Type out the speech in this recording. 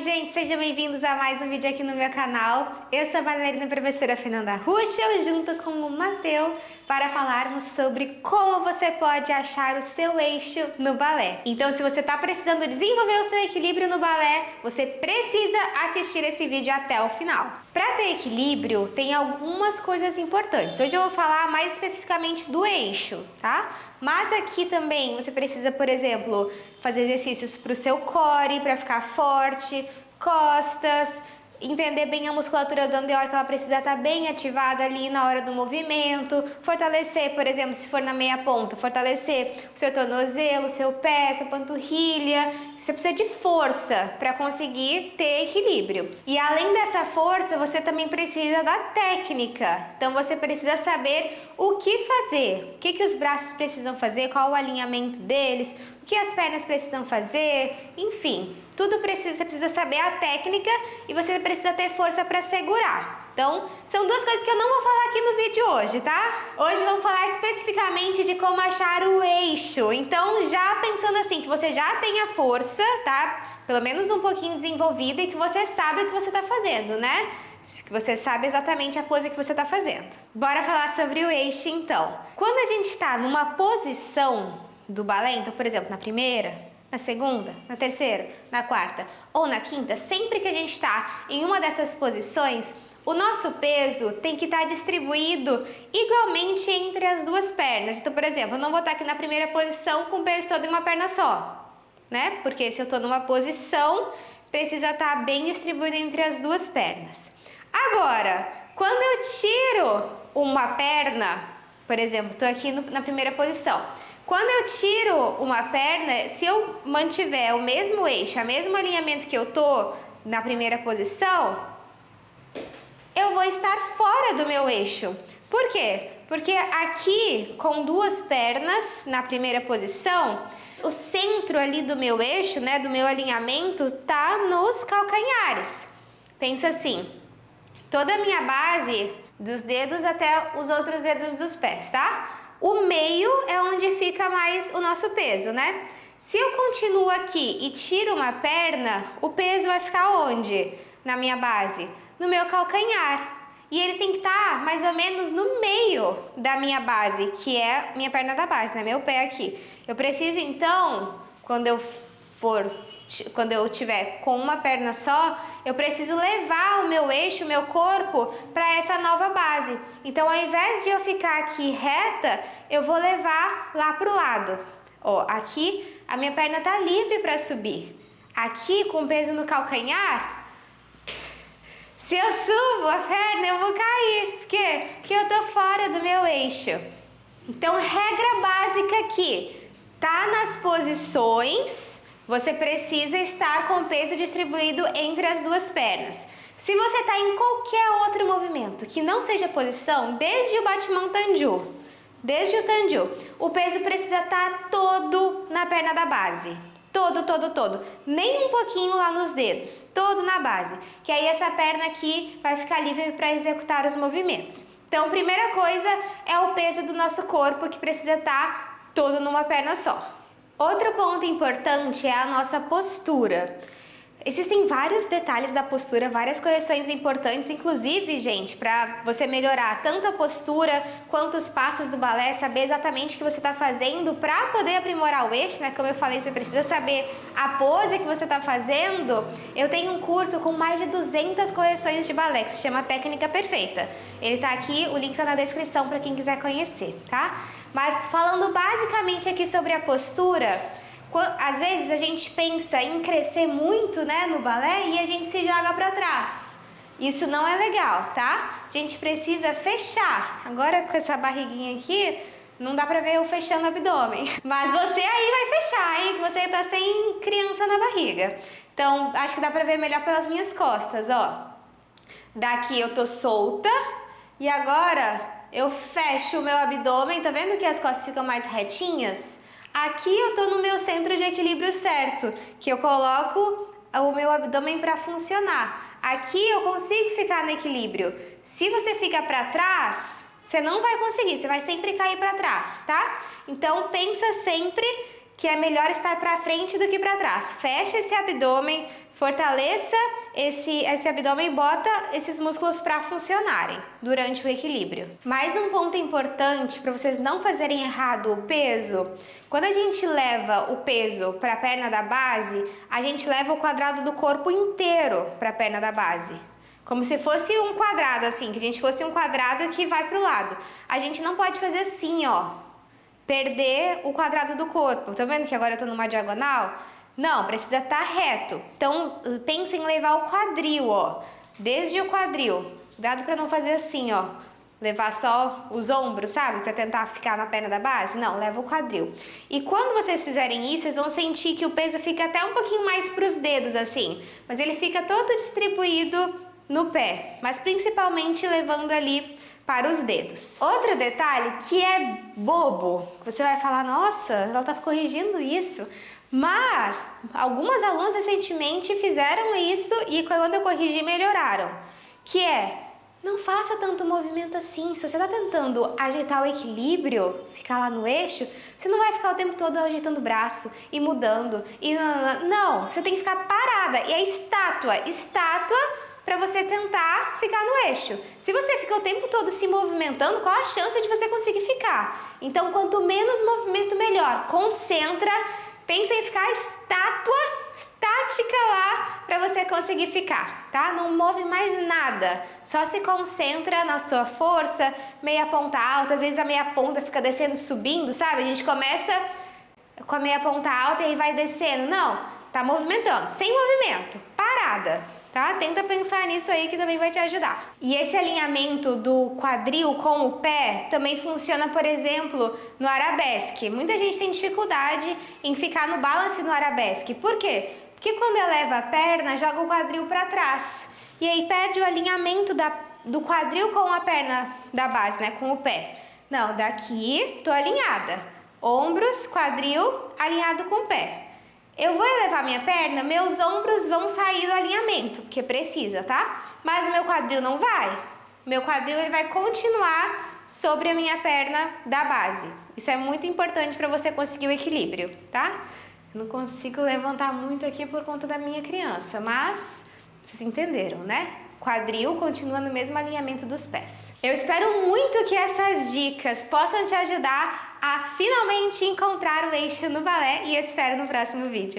gente, sejam bem-vindos a mais um vídeo aqui no meu canal. Eu sou a bailarina professora Fernanda Ruschel, junto com o Mateu, para falarmos sobre como você pode achar o seu eixo no balé. Então, se você está precisando desenvolver o seu equilíbrio no balé, você precisa assistir esse vídeo até o final. Para ter equilíbrio, tem algumas coisas importantes. Hoje eu vou falar mais especificamente do eixo, tá? Mas aqui também você precisa, por exemplo, fazer exercícios para o seu core, para ficar forte, costas, entender bem a musculatura do andeor, que ela precisa estar bem ativada ali na hora do movimento, fortalecer, por exemplo, se for na meia ponta, fortalecer o seu tornozelo, o seu pé, sua panturrilha. Você precisa de força para conseguir ter equilíbrio. E além dessa força, você também precisa da técnica. Então você precisa saber o que fazer, o que os braços precisam fazer, qual o alinhamento deles, o que as pernas precisam fazer, enfim. Tudo você precisa saber a técnica e você precisa ter força para segurar. Então, são duas coisas que eu não vou falar aqui no vídeo hoje, tá? Hoje vamos falar especificamente de como achar o eixo. Então, já pensando assim, que você já tem a força, tá? Pelo menos um pouquinho desenvolvida e que você sabe o que você tá fazendo, né? Que você sabe exatamente a pose que você tá fazendo. Bora falar sobre o eixo, então. Quando a gente está numa posição do balé, então, por exemplo, na primeira, na segunda, na terceira, na quarta ou na quinta, sempre que a gente está em uma dessas posições, o nosso peso tem que estar distribuído igualmente entre as duas pernas. Então, por exemplo, eu não vou estar aqui na primeira posição com o peso todo em uma perna só, né? Porque se eu estou numa posição, precisa estar bem distribuído entre as duas pernas. Agora, quando eu tiro uma perna, por exemplo, estou aqui na primeira posição. Quando eu tiro uma perna, se eu mantiver o mesmo eixo, o mesmo alinhamento que eu tô na primeira posição, eu vou estar fora do meu eixo. Por quê? Porque aqui, com duas pernas na primeira posição, o centro ali do meu eixo, né, do meu alinhamento, tá nos calcanhares. Pensa assim, toda a minha base, dos dedos até os outros dedos dos pés, tá? O meio é onde fica mais o nosso peso, né? Se eu continuo aqui e tiro uma perna, o peso vai ficar onde? Na minha base? No meu calcanhar. E ele tem que estar mais ou menos no meio da minha base, que é minha perna da base, né? Meu pé aqui. Eu preciso, então, quando eu tiver com uma perna só, eu preciso levar o meu eixo, o meu corpo, para essa nova base. Então, ao invés de eu ficar aqui reta, eu vou levar lá para o lado. Ó, aqui a minha perna tá livre para subir. Aqui, com peso no calcanhar, se eu subo a perna, eu vou cair. Por quê? Porque eu tô fora do meu eixo. Então, regra básica aqui, tá nas posições. Você precisa estar com o peso distribuído entre as duas pernas. Se você está em qualquer outro movimento que não seja posição, desde o Battement Tendu, desde o Tendu, o peso precisa estar todo na perna da base. Todo. Nem um pouquinho lá nos dedos, todo na base. Que aí essa perna aqui vai ficar livre para executar os movimentos. Então, primeira coisa é o peso do nosso corpo que precisa estar todo numa perna só. Outro ponto importante é a nossa postura. Existem vários detalhes da postura, várias correções importantes, inclusive, gente, para você melhorar tanto a postura quanto os passos do balé, saber exatamente o que você está fazendo para poder aprimorar o eixo, né? Como eu falei, você precisa saber a pose que você está fazendo. Eu tenho um curso com mais de 200 correções de balé, que se chama Técnica Perfeita. Ele tá aqui, o link tá na descrição para quem quiser conhecer, tá? Mas falando basicamente aqui sobre a postura, às vezes a gente pensa em crescer muito, né, no balé e a gente se joga para trás. Isso não é legal, tá? A gente precisa fechar. Agora com essa barriguinha aqui, não dá pra ver eu fechando o abdômen. Mas você aí vai fechar, hein? Que você tá sem criança na barriga. Então, acho que dá pra ver melhor pelas minhas costas, ó. Daqui eu tô solta e agora eu fecho o meu abdômen, tá vendo que as costas ficam mais retinhas? Aqui eu tô no meu centro de equilíbrio certo, que eu coloco o meu abdômen para funcionar. Aqui eu consigo ficar no equilíbrio. Se você fica para trás, você não vai conseguir, você vai sempre cair para trás, tá? Então pensa sempre que é melhor estar para frente do que para trás. Fecha esse abdômen, fortaleça esse abdômen e bota esses músculos para funcionarem durante o equilíbrio. Mais um ponto importante para vocês não fazerem errado o peso. Quando a gente leva o peso para a perna da base, a gente leva o quadrado do corpo inteiro para a perna da base. Como se fosse um quadrado, assim, que a gente fosse um quadrado que vai para o lado. A gente não pode fazer assim, ó, perder o quadrado do corpo. Tá vendo que agora eu tô numa diagonal? Não, precisa estar reto. Então, pense em levar o quadril, ó, desde o quadril. Cuidado para não fazer assim, ó, levar só os ombros, sabe? Para tentar ficar na perna da base. Não, leva o quadril. E quando vocês fizerem isso, vocês vão sentir que o peso fica até um pouquinho mais para os dedos, assim. Mas ele fica todo distribuído no pé, mas principalmente levando ali para os dedos. Outro detalhe que é bobo, você vai falar, nossa, ela tá corrigindo isso, mas algumas alunas recentemente fizeram isso e quando eu corrigi melhoraram, que é, não faça tanto movimento assim. Se você tá tentando ajeitar o equilíbrio, ficar lá no eixo, você não vai ficar o tempo todo ajeitando o braço e mudando, e não, você tem que ficar parada, e a estátua para você tentar ficar no eixo. Se você fica o tempo todo se movimentando, qual a chance de você conseguir ficar? Então, quanto menos movimento, melhor. Concentra, pensa em ficar estática lá para você conseguir ficar, tá? Não move mais nada, só se concentra na sua força, meia ponta alta, às vezes a meia ponta fica descendo e subindo, sabe? A gente começa com a meia ponta alta e vai descendo. Não, tá movimentando, sem movimento, parada. Tá? Tenta pensar nisso aí que também vai te ajudar. E esse alinhamento do quadril com o pé também funciona, por exemplo, no arabesque. Muita gente tem dificuldade em ficar no balance no arabesque. Por quê? Porque quando eleva a perna, joga o quadril para trás. E aí perde o alinhamento do quadril com a perna da base, né? Com o pé. Não, daqui tô alinhada. Ombros, quadril, alinhado com o pé. Eu vou elevar minha perna, meus ombros vão sair do alinhamento, porque precisa, tá? Mas o meu quadril não vai. Meu quadril ele vai continuar sobre a minha perna da base. Isso é muito importante para você conseguir o equilíbrio, tá? Eu não consigo levantar muito aqui por conta da minha criança, mas vocês entenderam, né? Quadril continua no mesmo alinhamento dos pés. Eu espero muito que essas dicas possam te ajudar a finalmente encontrar o eixo no balé e eu te espero no próximo vídeo.